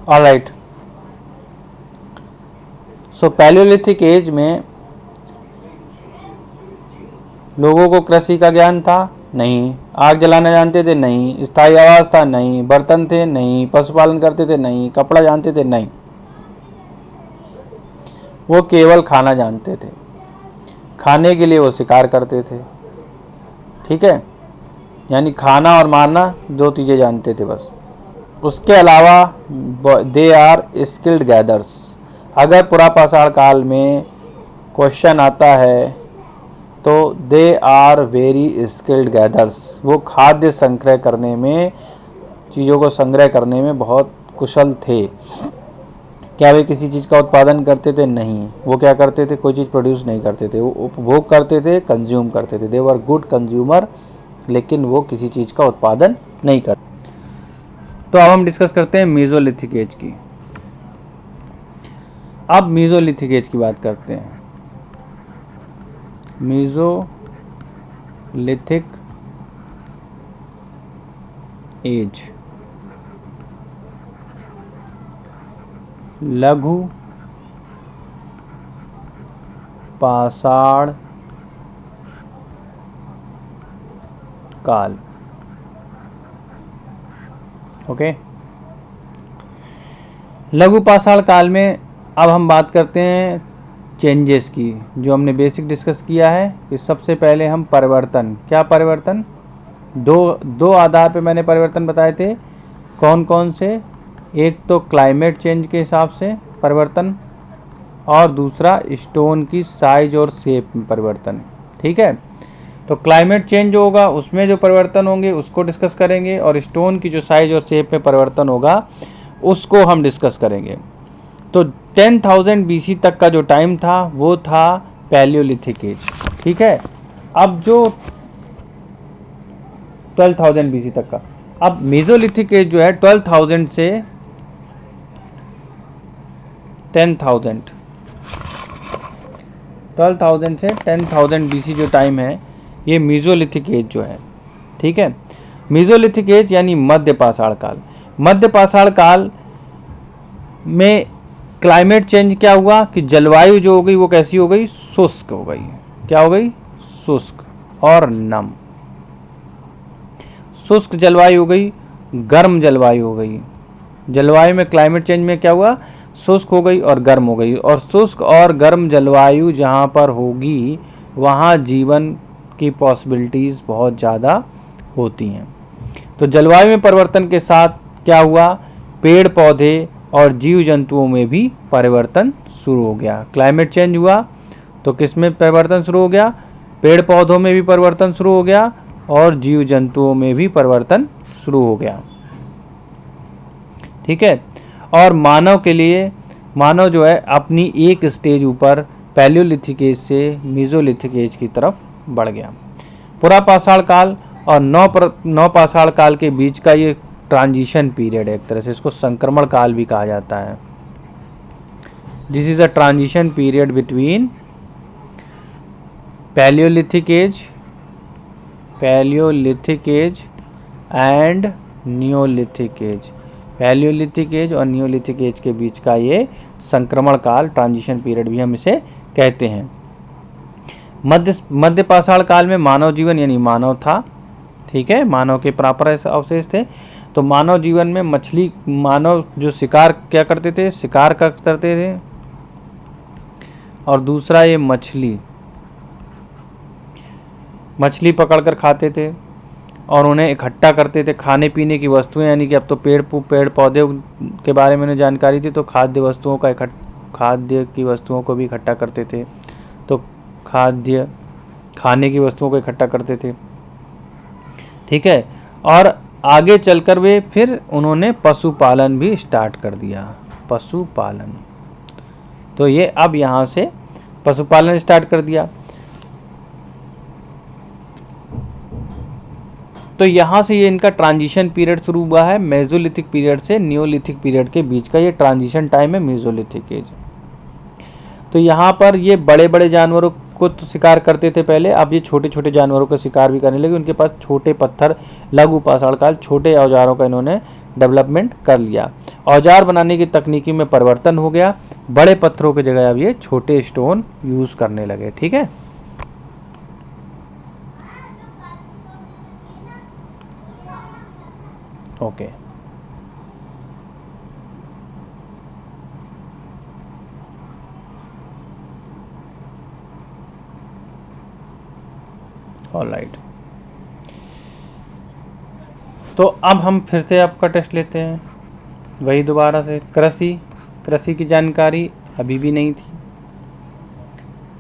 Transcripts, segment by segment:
Alright, सो Palaeolithic as में लोगों को कृषि का ज्ञान था? नहीं। आग जलाना जानते थे? नहीं। स्थायी आवास था? नहीं। बर्तन थे? नहीं। पशुपालन करते थे? नहीं। कपड़ा जानते थे? नहीं। वो केवल खाना जानते थे, खाने के लिए वो शिकार करते थे। ठीक है, यानी खाना और मारना दो चीज़ें जानते थे बस। उसके अलावा दे आर स्किल्ड गैदर्स। अगर पुरापाषाण काल में क्वेश्चन आता है तो they are very skilled gathers. वो खाद्य संग्रह करने में, चीज़ों को संग्रह करने में बहुत कुशल थे। क्या वे किसी चीज़ का उत्पादन करते थे? नहीं। वो क्या करते थे? कोई चीज़ प्रोड्यूस नहीं करते थे, वो उपभोग करते थे, कंज्यूम करते थे। दे वर गुड कंज्यूमर, लेकिन वो किसी चीज़ का उत्पादन नहीं करते। तो अब हम डिस्कस करते हैं मेसोलिथिक एज की। अब मेसोलिथिक एज की बात करते हैं। मेसोलिथिक एज लघु पाषाण काल। ओके, लघु पाषाण काल में अब हम बात करते हैं चेंजेस की, जो हमने बेसिक डिस्कस किया है कि सबसे पहले हम परिवर्तन, क्या परिवर्तन, दो आधार पे मैंने परिवर्तन बताए थे। कौन कौन से? एक तो क्लाइमेट चेंज के हिसाब से परिवर्तन, और दूसरा स्टोन की साइज और शेप में परिवर्तन। ठीक है, तो क्लाइमेट चेंज जो होगा उसमें जो परिवर्तन होंगे उसको डिस्कस करेंगे, और स्टोन की जो साइज और शेप में परिवर्तन होगा उसको हम डिस्कस करेंगे। तो 10,000 BC तक का जो टाइम था वो था पैलियोलिथिक एज। ठीक है, अब जो 12,000 BC तक का, अब मेसोलिथिक एज जो है 12,000 से 10,000 BC जो टाइम है, ये मेसोलिथिक एज जो है। ठीक है, मेसोलिथिक एज यानी मध्य पाषाण काल। मध्य पाषाण काल में क्लाइमेट चेंज क्या हुआ कि जलवायु जो हो गई वो कैसी हो गई? शुष्क हो गई। क्या हो गई? शुष्क और नम। शुष्क जलवायु हो गई, गर्म जलवायु हो गई। जलवायु में क्लाइमेट चेंज में क्या हुआ? शुष्क हो गई और गर्म हो गई। और शुष्क और गर्म जलवायु जहाँ पर होगी वहाँ जीवन की पॉसिबिलिटीज़ बहुत ज़्यादा होती हैं। तो जलवायु में परिवर्तन के साथ क्या हुआ? पेड़ पौधे और जीव जंतुओं में भी परिवर्तन शुरू हो गया। क्लाइमेट चेंज हुआ तो किस में परिवर्तन शुरू हो गया? पेड़ पौधों में भी परिवर्तन शुरू हो गया और जीव जंतुओं में भी परिवर्तन शुरू हो गया। ठीक है, और मानव के लिए, मानव जो है अपनी एक स्टेज ऊपर पैलियोलिथिक एज से मेसोलिथिक एज की तरफ बढ़ गया। पुरापाषाण काल और नवपाषाण काल के बीच का ये ट्रांजिशन पीरियड है, एक तरह से इसको संक्रमण काल भी कहा जाता है। This is a transition period between palaeolithic age and neolithic age. Palaeolithic age और नियोलिथिक एज के बीच का ये संक्रमण काल, ट्रांजिशन पीरियड भी हम इसे कहते हैं। मध्य पाषाण काल में मानव जीवन यानी मानव था। ठीक है, मानव के प्रापर अवशेष थे। तो मानव जीवन में मानव जो शिकार क्या करते थे? शिकार करते थे। और दूसरा ये मछली पकड़कर खाते थे और उन्हें इकट्ठा करते थे। खाने पीने की वस्तुएं, यानी कि अब तो पेड़ पौधे के बारे में जानकारी थी, तो खाद्य की वस्तुओं को भी इकट्ठा करते थे। तो खाने की वस्तुओं को इकट्ठा करते थे। ठीक है, और आगे चलकर वे फिर उन्होंने पशुपालन भी स्टार्ट कर दिया। पशुपालन, तो ये अब यहाँ से पशुपालन स्टार्ट कर दिया। तो यहाँ से ये इनका ट्रांजिशन पीरियड शुरू हुआ है। मेसोलिथिक पीरियड से नियोलिथिक पीरियड के बीच का ये ट्रांजिशन टाइम है, मेसोलिथिक एज। तो यहाँ पर ये बड़े बड़े जानवरों को तो शिकार करते थे पहले, अब ये छोटे छोटे जानवरों का शिकार भी करने लगे। उनके पास छोटे पत्थर, लघु पाषाण काल, छोटे औजारों का इन्होंने डेवलपमेंट कर लिया। औजार बनाने की तकनीकी में परिवर्तन हो गया, बड़े पत्थरों की जगह अब ये छोटे स्टोन यूज करने लगे। ठीक है, ओके। ऑलराइट, तो अब हम फिर से आपका टेस्ट लेते हैं, वही दोबारा से। कृषि की जानकारी अभी भी नहीं थी।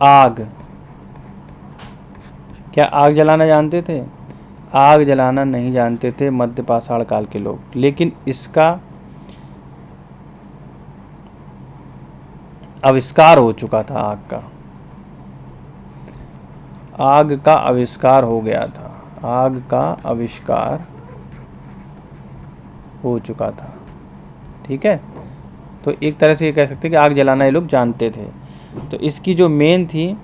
आग, क्या आग जलाना जानते थे? आग जलाना नहीं जानते थे मध्य पाषाण काल के लोग, लेकिन इसका आविष्कार हो चुका था। आग का आविष्कार हो गया था, आग का आविष्कार हो चुका था। ठीक है, तो एक तरह से ये कह सकते हैं कि आग जलाना ये लोग जानते थे। तो इसकी जो मेन थी,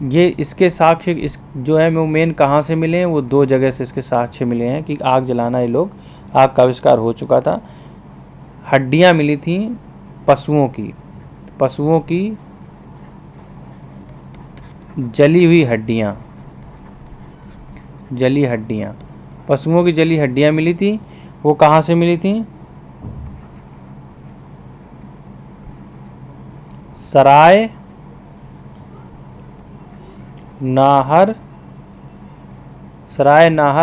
ये इसके साक्ष्य इस जो है वो मेन कहाँ से मिले हैं, वो दो जगह से इसके साक्ष्य मिले हैं कि आग जलाना ये लोग, आग का आविष्कार हो चुका था। हड्डियाँ मिली थी पशुओं की जली हुई हड्डियाँ, पशुओं की जली हड्डियाँ मिली थी। वो कहाँ से मिली थी? सराय नाहर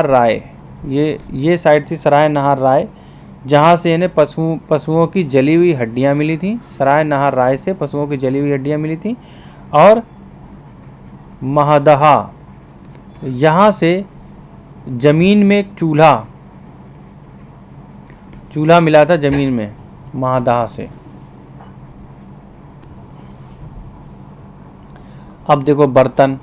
राय, ये साइड थी सराय नाहर राय, जहाँ से इन्हें पशुओं की जली हुई हड्डियाँ मिली थी। सराय नाहर राय से पशुओं की जली हुई हड्डियाँ मिली थी। और महदहा, यहाँ से जमीन में एक चूल्हा मिला था जमीन में, महदहा से। अब देखो बर्तन,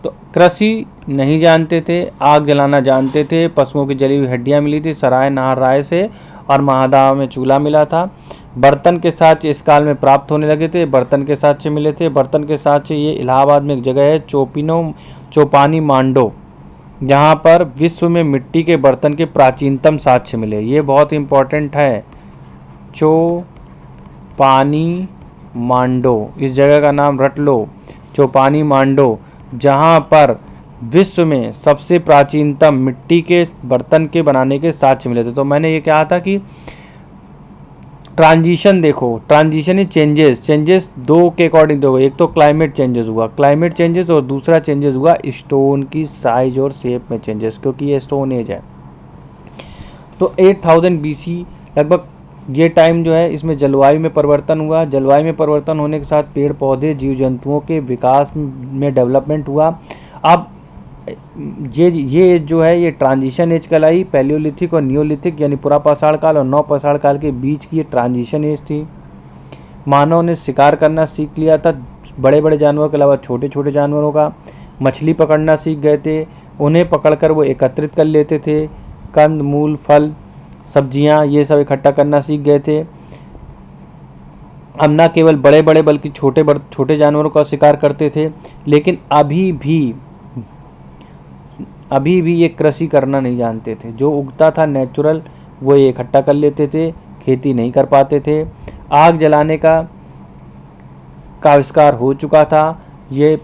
तो कृषि नहीं जानते थे, आग जलाना जानते थे, पशुओं की जली हुई हड्डियाँ मिली थी सराय नाहर राय से, और महादाह में चूल्हा मिला था। बर्तन के साक्ष्य इस काल में प्राप्त होने लगे थे, बर्तन के साक्ष्य मिले थे। बर्तन के साक्ष्य ये इलाहाबाद में एक जगह है चौपानी मांडो, जहाँ पर विश्व में मिट्टी के बर्तन के प्राचीनतम साक्ष्य मिले। ये बहुत इंपॉर्टेंट है, चौपानी मांडो, इस जगह का नाम रट लो, चौपानी मांडो, जहाँ पर विश्व में सबसे प्राचीनतम मिट्टी के बर्तन के बनाने के साक्ष्य मिले थे। तो मैंने ये कहा था कि ट्रांजिशन देखो, ट्रांजिशन चेंजेस दो के अकॉर्डिंग देखो, एक तो क्लाइमेट चेंजेस और दूसरा चेंजेस हुआ स्टोन की साइज और शेप में चेंजेस, क्योंकि ये स्टोन एज है। तो 8000 BC लगभग ये टाइम जो है, इसमें जलवायु में परिवर्तन हुआ। जलवायु में परिवर्तन होने के साथ पेड़ पौधे जीव जंतुओं के विकास में डेवलपमेंट हुआ। अब ये जो है ये ट्रांजिशन एज कहलाई, पैलियोलिथिक और नियोलिथिक यानी पुरापाषाण काल और नवपाषाण काल के बीच की ये ट्रांजिशन एज थी। मानव ने शिकार करना सीख लिया था, बड़े बड़े जानवरों के अलावा छोटे छोटे जानवरों का। मछली पकड़ना सीख गए थे, उन्हें पकड़कर वो एकत्रित कर लेते थे। कंद मूल फल सब्जियां ये सब इकट्ठा करना सीख गए थे। अब ना केवल बड़े बड़े बल्कि छोटे जानवरों का शिकार करते थे। लेकिन अभी भी ये कृषि करना नहीं जानते थे। जो उगता था नेचुरल वो ये इकट्ठा कर लेते थे, खेती नहीं कर पाते थे। आग जलाने का आविष्कार हो चुका था, ये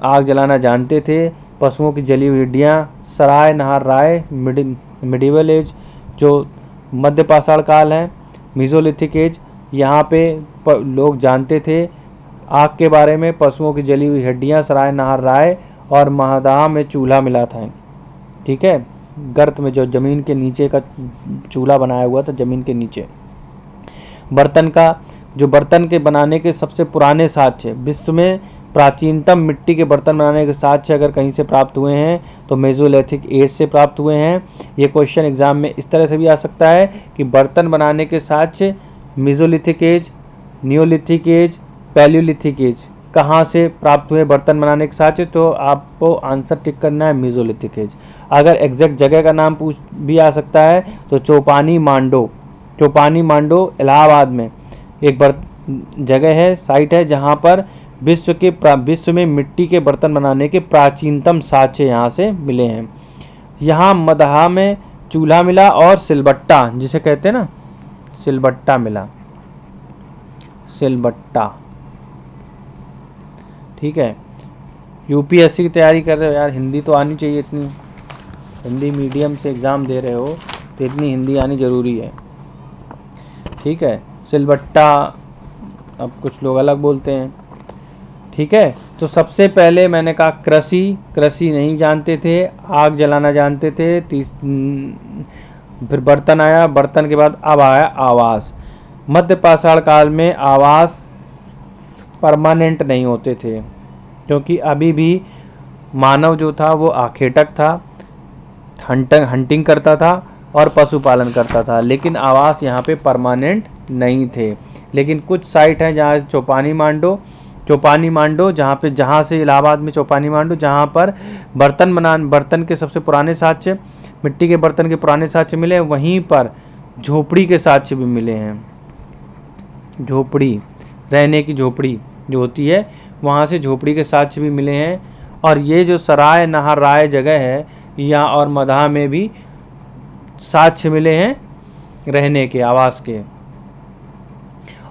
आग जलाना जानते थे। पशुओं की जली हुई हड्डियाँ, सराय नाहर राय, मिडिवल एज जो मध्य पाषाण काल है, मीजोलिथिक एज, यहाँ पे लोग जानते थे आग के बारे में। पशुओं की जली हुई हड्डियाँ, सराय नाहर राय और महदाह में चूल्हा मिला था। ठीक है, गर्त में जो जमीन के नीचे का चूल्हा बनाया हुआ था, जमीन के नीचे। बर्तन के बनाने के सबसे पुराने साक्ष्य, विश्व में प्राचीनतम मिट्टी के बर्तन बनाने के साक्ष्य अगर कहीं से प्राप्त हुए हैं तो मेसोलिथिक एज से प्राप्त हुए हैं। ये क्वेश्चन एग्जाम में इस तरह से भी आ सकता है कि बर्तन बनाने के साक्ष्य mesolithic age, neolithic age, palaeolithic age कहाँ से प्राप्त हुए बर्तन बनाने के साक्ष्य, तो आपको आंसर टिक करना है मेसोलिथिक एज। अगर एग्जैक्ट जगह का नाम पूछ भी आ सकता है तो चौपानी मांडो इलाहाबाद में एक जगह है, साइट है, जहाँ पर विश्व में मिट्टी के बर्तन बनाने के प्राचीनतम साक्ष्य यहाँ से मिले हैं। यहाँ मदहा में चूल्हा मिला और सिलबट्टा जिसे कहते हैं ना, सिलबट्टा मिला, सिलबट्टा। ठीक है, यूपीएससी की तैयारी कर रहे हो यार, हिंदी तो आनी चाहिए इतनी, हिंदी मीडियम से एग्ज़ाम दे रहे हो तो इतनी हिंदी आनी ज़रूरी है। ठीक है, सिलबट्टा, अब कुछ लोग अलग बोलते हैं। ठीक है, तो सबसे पहले मैंने कहा कृषि नहीं जानते थे, आग जलाना जानते थे, फिर बर्तन आया, बर्तन के बाद अब आया आवास। मध्य पाषाण काल में आवास परमानेंट नहीं होते थे, क्योंकि अभी भी मानव जो था वो आखेटक था, हंटिंग करता था और पशुपालन करता था, लेकिन आवास यहाँ पे परमानेंट नहीं थे। लेकिन कुछ साइट हैं जहाँ चौपानी मांडो जहाँ से इलाहाबाद में चौपानी मांडो, जहाँ पर बर्तन के सबसे पुराने साक्ष्य, मिट्टी के बर्तन के पुराने साक्ष्य मिले हैं। वहीं पर झोपड़ी के साक्ष्य भी मिले हैं, झोपड़ी, रहने की झोपड़ी जो होती है, वहाँ से झोपड़ी के साक्ष्य भी मिले हैं। और ये जो सराय नहर राय जगह है यहाँ और मदहा में भी साक्ष्य मिले हैं रहने के, आवास के।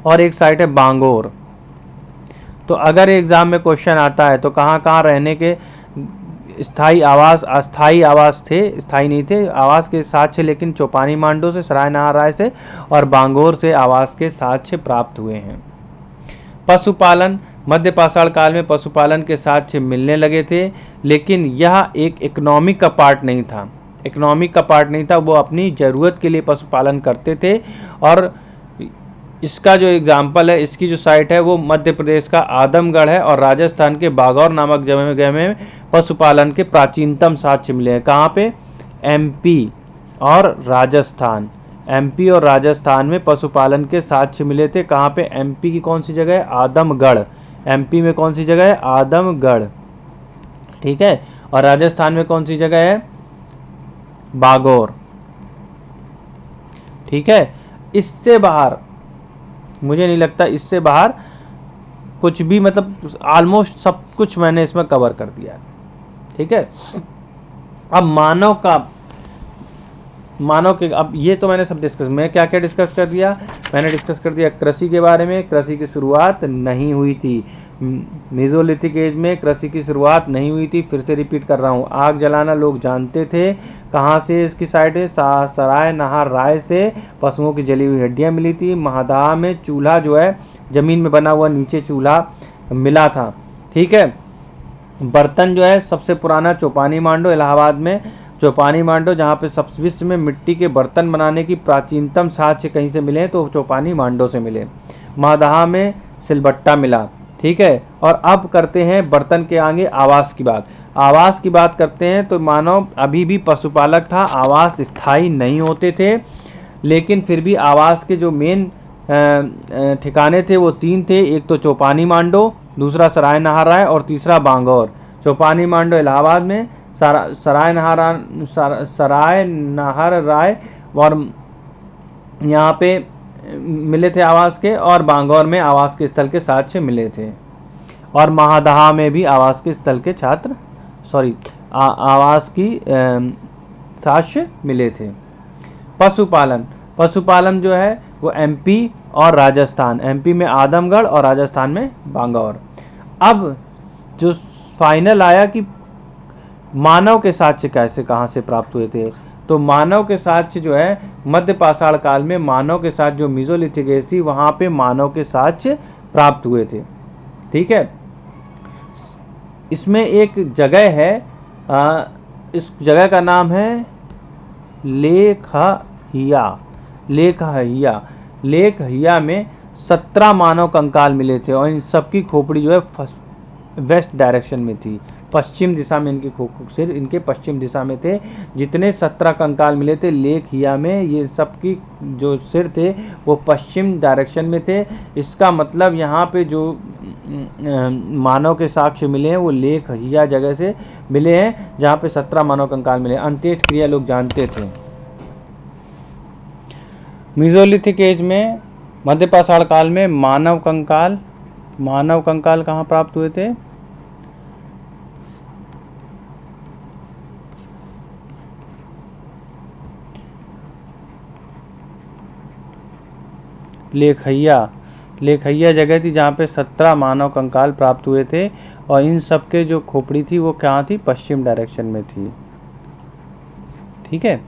और एक साइट है बांगोर। तो अगर एग्ज़ाम में क्वेश्चन आता है तो कहाँ कहाँ रहने के स्थाई आवास, अस्थाई आवास थे, स्थाई नहीं थे आवास के साक्ष्य, लेकिन चौपानी मांडो से, सराय नहर राय से और बांगोर से आवास के साक्ष्य प्राप्त हुए हैं। पशुपालन, मध्य पाषाण काल में पशुपालन के साक्ष्य मिलने लगे थे, लेकिन यह एक इकोनॉमिक का पार्ट नहीं था, वो अपनी ज़रूरत के लिए पशुपालन करते थे। और इसका जो एग्जाम्पल है, इसकी जो साइट है वो मध्य प्रदेश का आदमगढ़ है और राजस्थान के बागौर नामक जगह में पशुपालन के प्राचीनतम साक्ष्य मिले हैं। कहाँ पे? एमपी और राजस्थान में पशुपालन के साक्ष्य मिले थे। कहाँ पे? एमपी की कौन सी जगह है? आदमगढ़। एमपी में कौन सी जगह है? आदमगढ़। ठीक है, और राजस्थान में कौन सी जगह है? बागौर। ठीक है, इससे बाहर मुझे नहीं लगता, इससे बाहर कुछ भी, मतलब ऑलमोस्ट सब कुछ मैंने इसमें कवर कर दिया है। ठीक है, अब मानव के, अब ये तो मैंने सब मैं क्या क्या डिस्कस कर दिया? मैंने डिस्कस कर दिया कृषि के बारे में। कृषि की शुरुआत नहीं हुई थी, मेसोलिथिक एज में कृषि की शुरुआत नहीं हुई थी। फिर से रिपीट कर रहा हूँ, आग जलाना लोग जानते थे। कहाँ से इसकी साइड है? सराय नहर राय से पशुओं की जली हुई हड्डियाँ मिली थी। महादाह में चूल्हा जो है ज़मीन में बना हुआ नीचे चूल्हा मिला था। ठीक है, बर्तन जो है सबसे पुराना चौपानी मांडो, इलाहाबाद में चौपानी मांडो, जहाँ पे सब विश्व में मिट्टी के बर्तन बनाने की प्राचीनतम साक्ष्य कहीं से मिले तो चौपानी मांडो से मिले। महादाह में सिलबट्टा मिला। ठीक है, और अब करते हैं बर्तन के आगे आवास की बात। आवास की बात करते हैं तो मानव अभी भी पशुपालक था, आवास स्थायी नहीं होते थे, लेकिन फिर भी आवास के जो मेन ठिकाने थे वो 3 थे। एक तो चौपानी मांडो, दूसरा सराय नहर राय और तीसरा बांगौर। चौपानी मांडो इलाहाबाद में, सराय नहर राय और यहाँ पे मिले थे आवास के, और बांगौर में आवास के स्थल के साक्ष्य मिले थे। और महादाह में भी आवास के स्थल के आवास की साक्ष्य मिले थे। पशुपालन जो है वो एमपी और राजस्थान, एमपी में आदमगढ़ और राजस्थान में बांगौर। अब जो फाइनल आया कि मानव के साक्ष्य कहाँ से प्राप्त हुए थे, तो मानव के साक्ष्य जो है मध्य पाषाण काल में मानव के साथ जो मेसोलिथिक एज थी वहाँ पे मानव के साक्ष्य प्राप्त हुए थे। ठीक है, इसमें एक जगह है, इस जगह का नाम है लेखहिया में 17 मानव कंकाल मिले थे और इन सबकी खोपड़ी जो है वेस्ट डायरेक्शन में थी, पश्चिम दिशा में सिर इनके पश्चिम दिशा में थे। जितने 17 कंकाल मिले थे लेखहिया में, ये सबकी जो सिर थे वो पश्चिम डायरेक्शन में थे। इसका मतलब यहाँ पे जो मानव के साक्ष्य मिले हैं वो लेखहिया जगह से मिले हैं, जहाँ पे 17 मानव कंकाल मिले। अंत्येष्ट क्रिया लोग जानते थे। मेसोलिथिक एज में, मध्य पाषाण काल में मानव कंकाल कहाँ प्राप्त हुए थे? लेखैया जगह थी जहाँ पे 17 मानव कंकाल प्राप्त हुए थे, और इन सब के जो खोपड़ी थी वो कहाँ थी, पश्चिम डायरेक्शन में थी। ठीक है।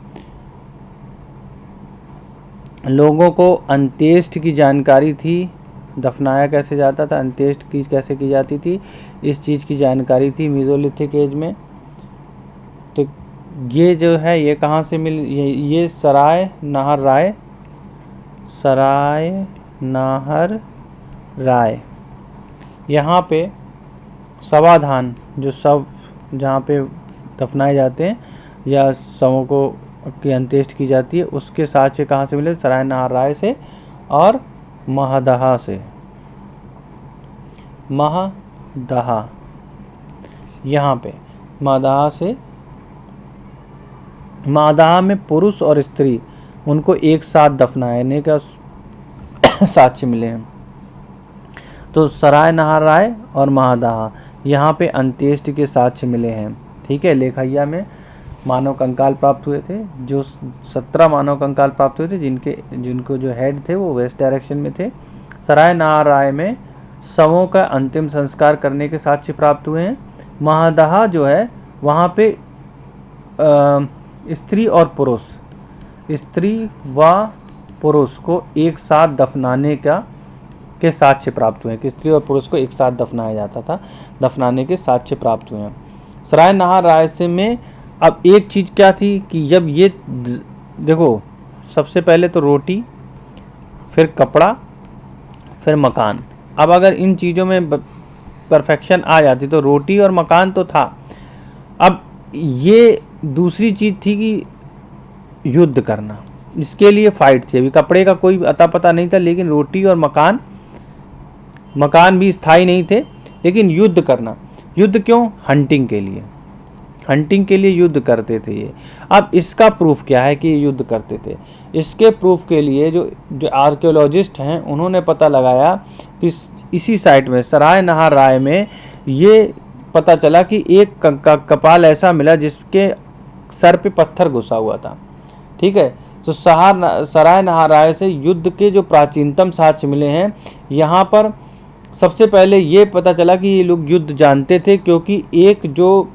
लोगों को अंत्येष्टि की जानकारी थी, दफनाया कैसे जाता था, अंत्येष्टि की कैसे की जाती थी, इस चीज़ की जानकारी थी मेसोलिथिक एज में। तो ये जो है ये कहाँ से मिल, ये सराय नाहर राय, यहाँ पे शवाधान, जो शव जहाँ पे दफनाए जाते हैं या शवों को की अंत्येष्टि की जाती है, उसके साक्ष्य कहाँ से मिले, सराय नाहर राय से और महदहा से। महदहा, यहाँ पे महदहा से, महदहा में पुरुष और स्त्री उनको एक साथ दफनाने का साक्ष्य मिले हैं। तो सराय नाहर राय और महदहा यहाँ पे अंत्येष्टि के साक्ष्य मिले हैं। ठीक है। लेखैया में मानव कंकाल प्राप्त हुए थे, जो 17 मानव कंकाल प्राप्त हुए थे, जिनको जो हेड थे वो वेस्ट डायरेक्शन में थे। सराय नाहर राय में शवों का अंतिम संस्कार करने के साक्ष्य प्राप्त हुए हैं। महदहा जो है वहाँ पे स्त्री व पुरुष को एक साथ दफनाने के साक्ष्य प्राप्त हुए हैं, कि स्त्री और पुरुष को एक साथ दफनाया जाता था, दफनाने के साक्ष्य प्राप्त हुए हैं। सराय नाहर राय से में अब एक चीज़ क्या थी कि जब ये देखो, सबसे पहले तो रोटी, फिर कपड़ा, फिर मकान। अब अगर इन चीज़ों में परफेक्शन आ जाती तो रोटी और मकान तो था, अब ये दूसरी चीज़ थी कि युद्ध करना, इसके लिए फाइट थी। अभी कपड़े का कोई अता पता नहीं था, लेकिन रोटी और मकान भी स्थायी नहीं थे, लेकिन युद्ध करना। युद्ध क्यों? हंटिंग के लिए युद्ध करते थे ये। अब इसका प्रूफ क्या है कि ये युद्ध करते थे? इसके प्रूफ के लिए जो आर्कियोलॉजिस्ट हैं उन्होंने पता लगाया कि इसी साइट में सराय नाहर राय में ये पता चला कि एक कपाल ऐसा मिला जिसके सर पे पत्थर घुसा हुआ था। ठीक है। तो सराय नाहर राय से युद्ध के जो प्राचीनतम साक्ष्य मिले हैं, यहाँ पर सबसे पहले ये पता चला कि ये लोग युद्ध जानते थे, क्योंकि एक जो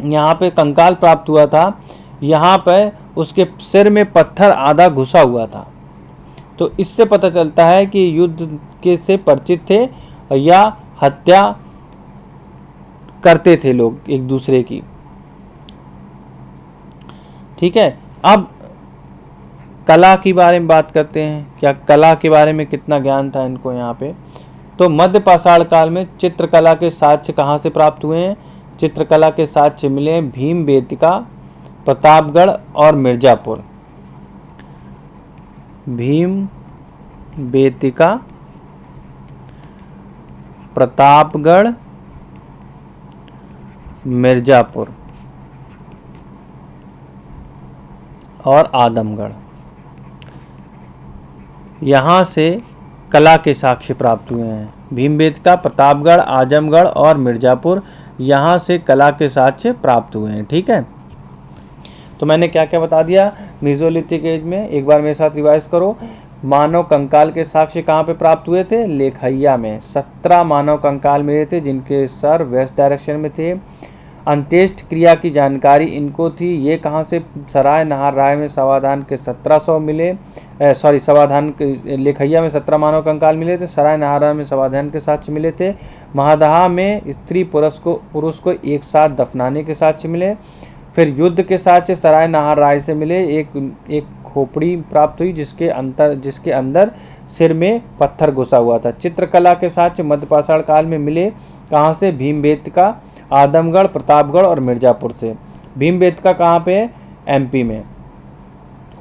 यहाँ पे कंकाल प्राप्त हुआ था, यहाँ पे उसके सिर में पत्थर आधा घुसा हुआ था। तो इससे पता चलता है कि युद्ध के से परिचित थे या हत्या करते थे लोग एक दूसरे की। ठीक है। अब कला के बारे में बात करते हैं, क्या कला के बारे में कितना ज्ञान था इनको यहाँ पे। तो मध्य पाषाण काल में चित्रकला के साक्ष्य कहाँ से प्राप्त हुए हैं? चित्रकला के साक्ष्य मिले भीमबेटका, प्रतापगढ़ और मिर्जापुर। भीमबेटका, प्रतापगढ़, मिर्जापुर और आदमगढ़, यहाँ से कला के साक्ष्य प्राप्त हुए हैं। भीमबेटका, प्रतापगढ़, आजमगढ़ और मिर्जापुर, यहाँ से कला के साक्ष्य प्राप्त हुए हैं। ठीक है। तो मैंने क्या क्या बता दिया मेसोलिथिक एज में, एक बार मेरे साथ रिवाइज करो। मानव कंकाल के साक्ष्य कहाँ पे प्राप्त हुए थे? लेखैया में 17 मानव कंकाल मिले थे, जिनके सर वेस्ट डायरेक्शन में थे। अंत्येष्टि क्रिया की जानकारी इनको थी, ये कहाँ से? सराय नाहर राय में शवाधान के 1700 मिले, शवाधान के लेखैया में 17 मानव कंकाल मिले थे, सराय नाहर राय में शवाधान के साक्ष्य मिले थे। महदहा में स्त्री पुरुष को एक साथ दफनाने के साक्ष्य मिले। फिर युद्ध के साक्ष्य सराय नाहर राय से मिले, एक खोपड़ी प्राप्त हुई जिसके अंदर सिर में पत्थर घुसा हुआ था। चित्रकला के साक्ष्य मध्य पाषाण काल में मिले, कहाँ से? भीमबेटका, आदमगढ़, प्रतापगढ़ और मिर्जापुर से। भीमबेटका कहाँ पे है? एमपी में।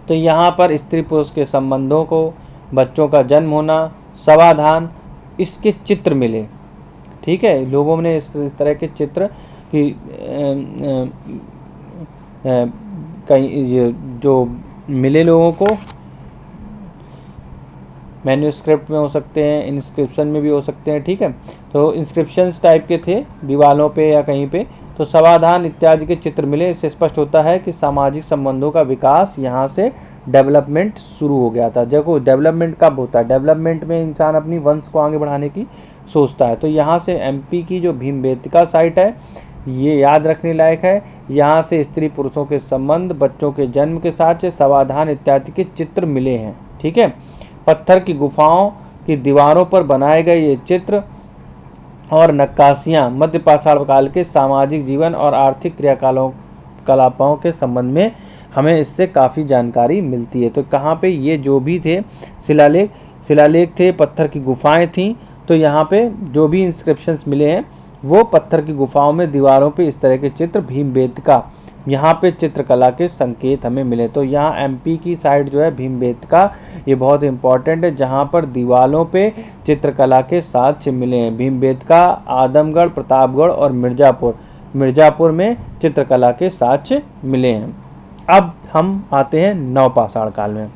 तो यहाँ पर स्त्री पुरुष के संबंधों को, बच्चों का जन्म होना, शवाधान, इसके चित्र मिले। ठीक है। लोगों ने इस तरह के चित्र की कहीं जो मिले लोगों को, मैन्यूस्क्रिप्ट में हो सकते हैं, इंस्क्रिप्शन में भी हो सकते हैं। ठीक है। तो इंस्क्रिप्शंस टाइप के थे दीवालों पे या कहीं पे। तो समाधान इत्यादि के चित्र मिले। इससे स्पष्ट होता है कि सामाजिक संबंधों का विकास यहाँ से डेवलपमेंट शुरू हो गया था। देखो डेवलपमेंट कब होता है, डेवलपमेंट में इंसान अपनी वंश को आगे बढ़ाने की सोचता है। तो यहाँ से एमपी की जो भीमबेटका साइट है ये याद रखने लायक है। यहाँ से स्त्री पुरुषों के संबंध, बच्चों के जन्म के साथ समाधान इत्यादि के चित्र मिले हैं। ठीक है, पत्थर की गुफाओं की दीवारों पर बनाए गए ये चित्र और नक्काशियाँ मध्य पाषाण काल के सामाजिक जीवन और आर्थिक क्रियाकलापों के संबंध में हमें इससे काफ़ी जानकारी मिलती है। तो कहाँ पे ये जो भी थे शिलालेख थे, पत्थर की गुफाएं थीं। तो यहाँ पे जो भी इंस्क्रिप्शंस मिले हैं वो पत्थर की गुफाओं में दीवारों पे इस तरह के चित्र, भीमबेटका यहाँ पे चित्रकला के संकेत हमें मिले। तो यहाँ एमपी की साइड जो है भीमबेटका, ये बहुत इंपॉर्टेंट है, जहाँ पर दीवारों पे चित्रकला के साक्ष्य मिले हैं। भीमबेटका, आदमगढ़, प्रतापगढ़ और मिर्ज़ापुर में चित्रकला के साक्ष्य मिले हैं। अब हम आते हैं नवपाषाण काल में।